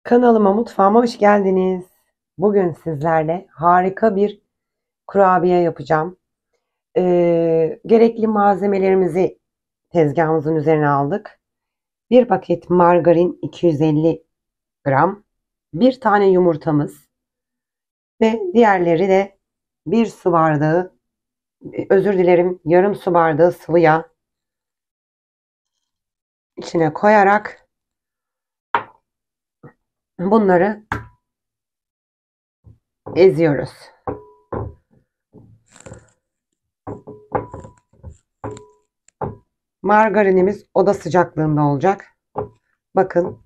Kanalıma, mutfağıma hoş geldiniz. Bugün sizlerle harika bir kurabiye yapacağım. Gerekli malzemelerimizi tezgahımızın üzerine aldık. Bir paket margarin 250 gram, bir tane yumurtamız ve diğerleri de bir su bardağı, özür dilerim, yarım su bardağı sıvı yağ içine koyarak bunları eziyoruz. Margarinimiz oda sıcaklığında olacak. Bakın.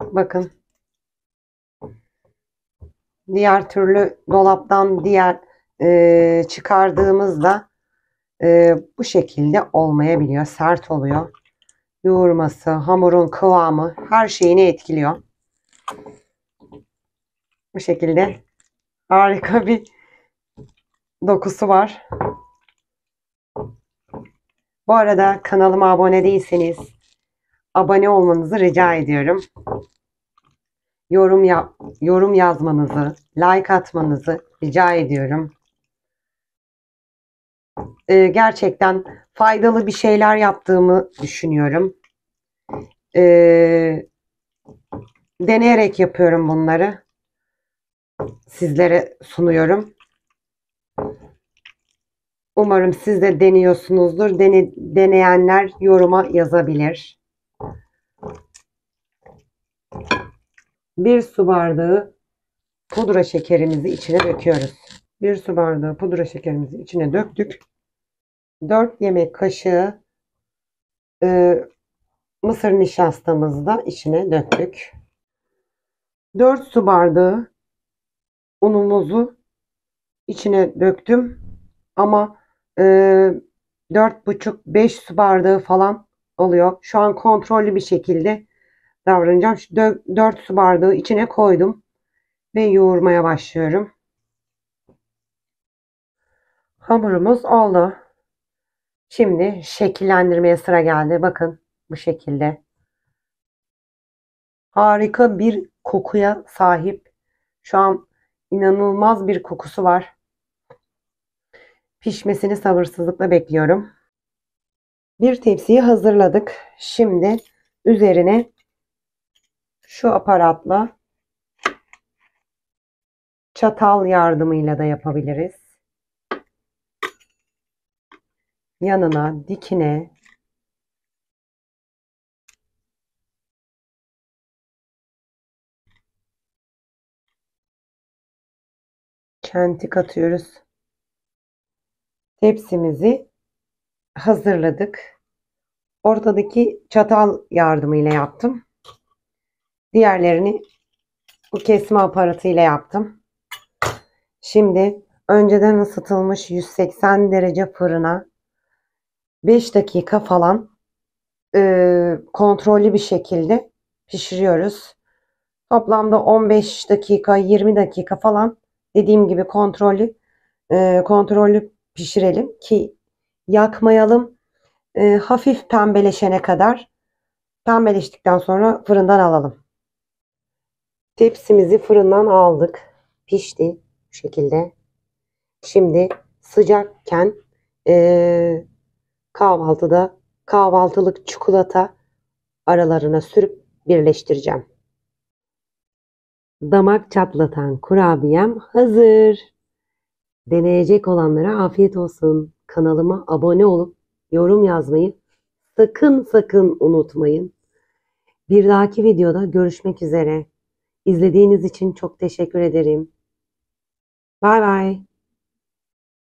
Bakın. Diğer türlü dolaptan çıkardığımızda bu şekilde olmayabiliyor. Sert oluyor. Yoğurması, hamurun kıvamı her şeyini etkiliyor. Bu şekilde harika bir dokusu var. Bu arada kanalıma abone değilseniz abone olmanızı rica ediyorum. Yorum yazmanızı, like atmanızı rica ediyorum. Gerçekten faydalı bir şeyler yaptığımı düşünüyorum. Deneyerek yapıyorum bunları. Sizlere sunuyorum. Umarım siz de deniyorsunuzdur. Deneyenler yoruma yazabilir. Bir su bardağı pudra şekerimizi içine döküyoruz. Bir su bardağı pudra şekerimizi içine döktük. 4 yemek kaşığı mısır nişastamızı da içine döktük. 4 su bardağı unumuzu içine döktüm. Ama 4,5-5 su bardağı falan oluyor. Şu an kontrollü bir şekilde davranacağım. Şu 4 su bardağı içine koydum. Ve yoğurmaya başlıyorum. Hamurumuz oldu. Şimdi şekillendirmeye sıra geldi. Bakın bu şekilde. Harika bir kokuya sahip. Şu an inanılmaz bir kokusu var. Pişmesini sabırsızlıkla bekliyorum. Bir tepsiyi hazırladık. Şimdi üzerine şu aparatla çatal yardımıyla da yapabiliriz. Yanına dikine çentik atıyoruz. Tepsimizi hazırladık. Ortadaki çatal yardımıyla yaptım. Diğerlerini bu kesme aparatıyla yaptım. Şimdi önceden ısıtılmış 180 derece fırına 5 dakika falan kontrollü bir şekilde pişiriyoruz. Toplamda 15 dakika 20 dakika falan dediğim gibi kontrollü pişirelim ki yakmayalım. Hafif pembeleşene kadar, pembeleştikten sonra fırından alalım. Tepsimizi fırından aldık. Pişti bu şekilde. Şimdi sıcakken kahvaltılık çikolata aralarına sürüp birleştireceğim. Damak çatlatan kurabiyem hazır. Deneyecek olanlara afiyet olsun. Kanalıma abone olup yorum yazmayı sakın unutmayın. Bir dahaki videoda görüşmek üzere. İzlediğiniz için çok teşekkür ederim. Bay bay.